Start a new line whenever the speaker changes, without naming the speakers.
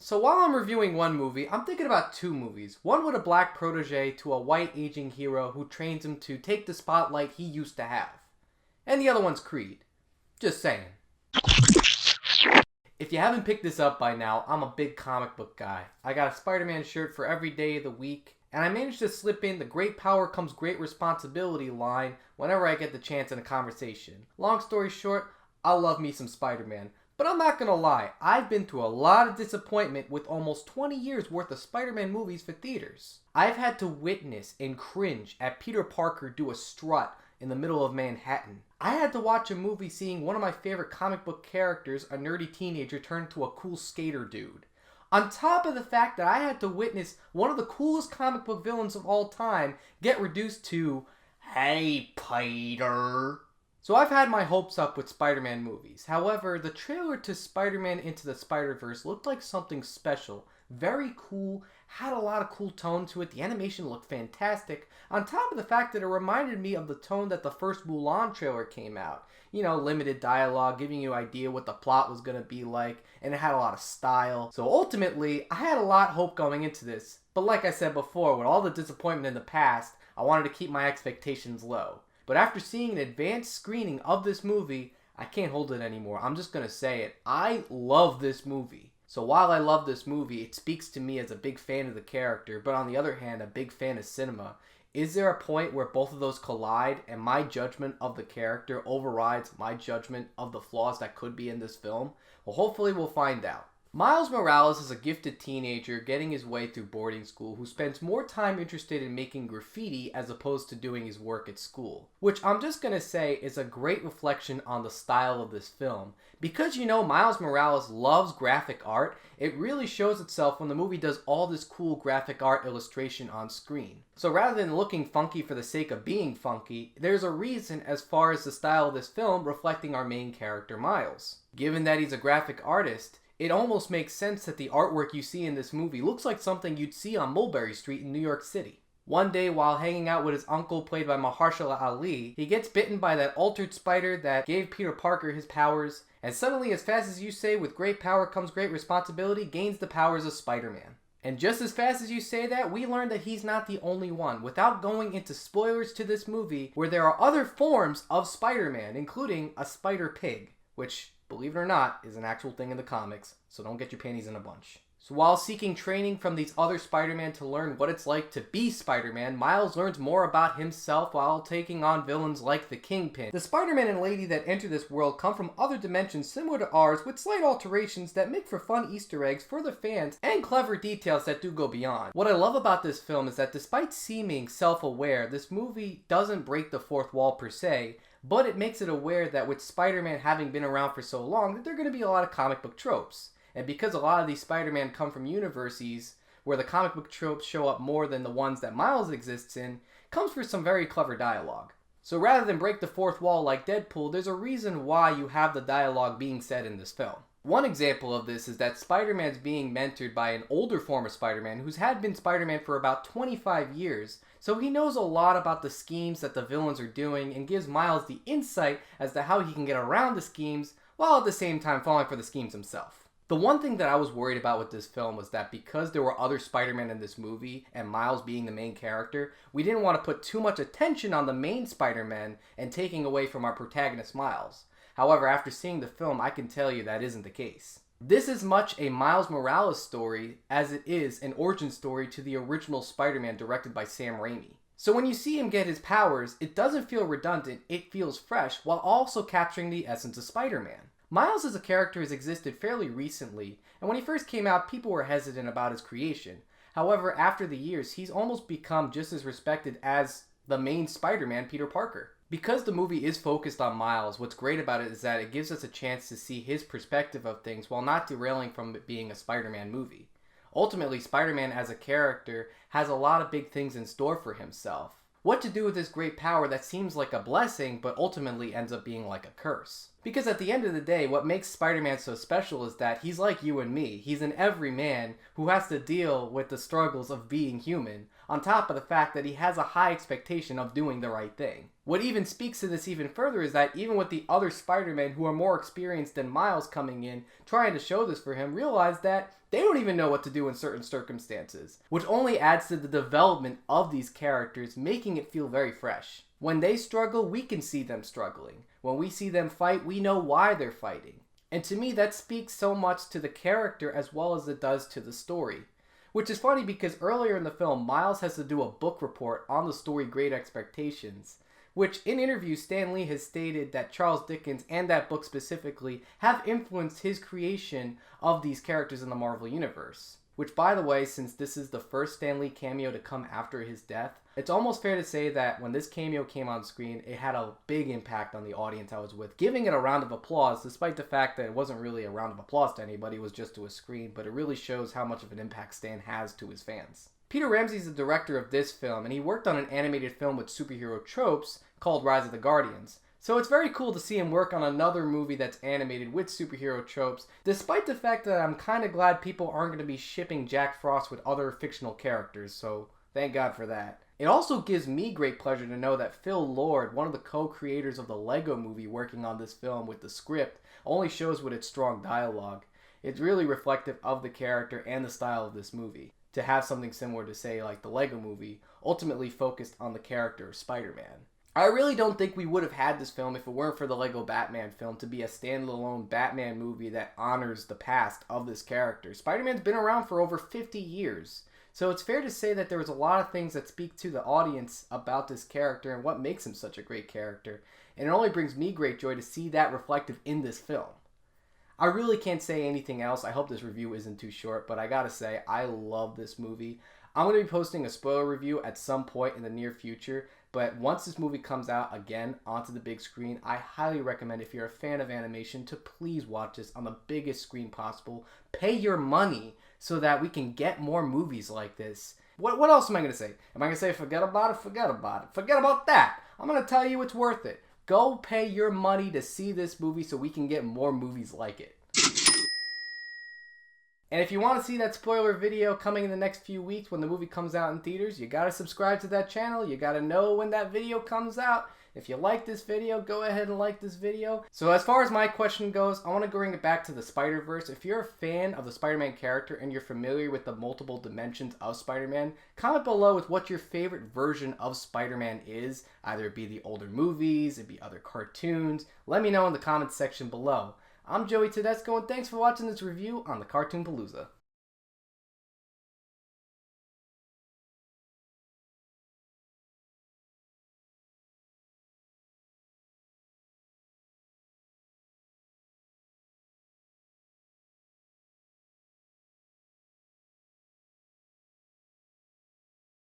So while I'm reviewing one movie, I'm thinking about two movies. One with a black protege to a white aging hero who trains him to take the spotlight he used to have. And the other one's Creed. Just saying. If you haven't picked this up by now, I'm a big comic book guy. I got a Spider-Man shirt for every day of the week, and I managed to slip in the great power comes great responsibility line whenever I get the chance in a conversation. Long story short, I love me some Spider-Man. But I'm not gonna lie, I've been through a lot of disappointment with almost 20 years worth of Spider-Man movies for theaters. I've had to witness and cringe at Peter Parker do a strut in the middle of Manhattan. I had to watch a movie seeing one of my favorite comic book characters, a nerdy teenager, turn into a cool skater dude. On top of the fact that I had to witness one of the coolest comic book villains of all time get reduced to, "Hey, Peter." So I've had my hopes up with Spider-Man movies. However, the trailer to Spider-Man Into the Spider-Verse looked like something special. Very cool, had a lot of cool tone to it, the animation looked fantastic, on top of the fact that it reminded me of the tone that the first Mulan trailer came out. You know, limited dialogue, giving you an idea what the plot was going to be like, and it had a lot of style. So ultimately, I had a lot of hope going into this, but like I said before, with all the disappointment in the past, I wanted to keep my expectations low. But after seeing an advanced screening of this movie, I can't hold it anymore. I'm just going to say it. I love this movie. So while I love this movie, it speaks to me as a big fan of the character, but on the other hand, a big fan of cinema. Is there a point where both of those collide and my judgment of the character overrides my judgment of the flaws that could be in this film? Well, hopefully we'll find out. Miles Morales is a gifted teenager getting his way through boarding school who spends more time interested in making graffiti as opposed to doing his work at school. Which I'm just gonna say is a great reflection on the style of this film. Because you know Miles Morales loves graphic art, it really shows itself when the movie does all this cool graphic art illustration on screen. So rather than looking funky for the sake of being funky, there's a reason as far as the style of this film reflecting our main character Miles. Given that he's a graphic artist, it almost makes sense that the artwork you see in this movie looks like something you'd see on Mulberry Street in New York City. One day, while hanging out with his uncle played by Maharshala Ali, he gets bitten by that altered spider that gave Peter Parker his powers, and suddenly, as fast as you say, with great power comes great responsibility, gains the powers of Spider-Man. And just as fast as you say that, we learn that he's not the only one, without going into spoilers to this movie, where there are other forms of Spider-Man, including a spider pig, which, believe it or not, is an actual thing in the comics, so don't get your panties in a bunch. So while seeking training from these other Spider-Man to learn what it's like to be Spider-Man, Miles learns more about himself while taking on villains like the Kingpin. The Spider-Man and Lady that enter this world come from other dimensions similar to ours with slight alterations that make for fun Easter eggs for the fans and clever details that do go beyond. What I love about this film is that despite seeming self-aware, this movie doesn't break the fourth wall per se, but it makes it aware that with Spider-Man having been around for so long, that there are going to be a lot of comic book tropes. And because a lot of these Spider-Man come from universes where the comic book tropes show up more than the ones that Miles exists in, comes for some very clever dialogue. So rather than break the fourth wall like Deadpool, there's a reason why you have the dialogue being said in this film. One example of this is that Spider-Man's being mentored by an older form of Spider-Man who's had been Spider-Man for about 25 years, so he knows a lot about the schemes that the villains are doing and gives Miles the insight as to how he can get around the schemes while at the same time falling for the schemes himself. The one thing that I was worried about with this film was that because there were other Spider-Man in this movie, and Miles being the main character, we didn't want to put too much attention on the main Spider-Man and taking away from our protagonist Miles. However, after seeing the film, I can tell you that isn't the case. This is much a Miles Morales story as it is an origin story to the original Spider-Man directed by Sam Raimi. So when you see him get his powers, it doesn't feel redundant, it feels fresh, while also capturing the essence of Spider-Man. Miles as a character has existed fairly recently, and when he first came out, people were hesitant about his creation. However, after the years, he's almost become just as respected as the main Spider-Man, Peter Parker. Because the movie is focused on Miles, what's great about it is that it gives us a chance to see his perspective of things while not derailing from it being a Spider-Man movie. Ultimately, Spider-Man as a character has a lot of big things in store for himself. What to do with this great power that seems like a blessing, but ultimately ends up being like a curse. Because at the end of the day, what makes Spider-Man so special is that he's like you and me. He's an everyman who has to deal with the struggles of being human, on top of the fact that he has a high expectation of doing the right thing. What even speaks to this even further is that even with the other Spider-Men who are more experienced than Miles coming in, trying to show this for him, realize that they don't even know what to do in certain circumstances, which only adds to the development of these characters, making it feel very fresh. When they struggle, we can see them struggling. When we see them fight, we know why they're fighting. And to me, that speaks so much to the character as well as it does to the story. Which is funny because earlier in the film, Miles has to do a book report on the story Great Expectations, which in interviews Stan Lee has stated that Charles Dickens and that book specifically have influenced his creation of these characters in the Marvel Universe. Which, by the way, since this is the first Stan Lee cameo to come after his death, it's almost fair to say that when this cameo came on screen, it had a big impact on the audience I was with, giving it a round of applause, despite the fact that it wasn't really a round of applause to anybody, it was just to a screen, but it really shows how much of an impact Stan has to his fans. Peter Ramsey is the director of this film, and he worked on an animated film with superhero tropes called Rise of the Guardians. So it's very cool to see him work on another movie that's animated with superhero tropes, despite the fact that I'm kind of glad people aren't going to be shipping Jack Frost with other fictional characters, so thank God for that. It also gives me great pleasure to know that Phil Lord, one of the co-creators of the Lego Movie working on this film with the script, only shows with its strong dialogue. It's really reflective of the character and the style of this movie, to have something similar to say like the Lego Movie, ultimately focused on the character of Spider-Man. I really don't think we would have had this film if it weren't for the Lego Batman film to be a standalone Batman movie that honors the past of this character. Spider-Man's been around for over 50 years, so it's fair to say that there was a lot of things that speak to the audience about this character and what makes him such a great character, and it only brings me great joy to see that reflected in this film. I really can't say anything else. I hope this review isn't too short, but I gotta say, I love this movie. I'm going to be posting a spoiler review at some point in the near future, but once this movie comes out again onto the big screen, I highly recommend, if you're a fan of animation, to please watch this on the biggest screen possible. Pay your money so that we can get more movies like this. What else am I going to say? Am I going to say forget about it? Forget about it. Forget about that. I'm going to tell you it's worth it. Go pay your money to see this movie so we can get more movies like it. And if you want to see that spoiler video coming in the next few weeks when the movie comes out in theaters, you gotta subscribe to that channel. You gotta know when that video comes out. If you like this video, go ahead and like this video. So as far as my question goes, I want to bring it back to the Spider-Verse. If you're a fan of the Spider-Man character and you're familiar with the multiple dimensions of Spider-Man, comment below with what your favorite version of Spider-Man is. Either it be the older movies, it be other cartoons. Let me know in the comments section below. I'm Joey.T.Cartoon.P, and thanks for watching this review on the Cartoon Palooza.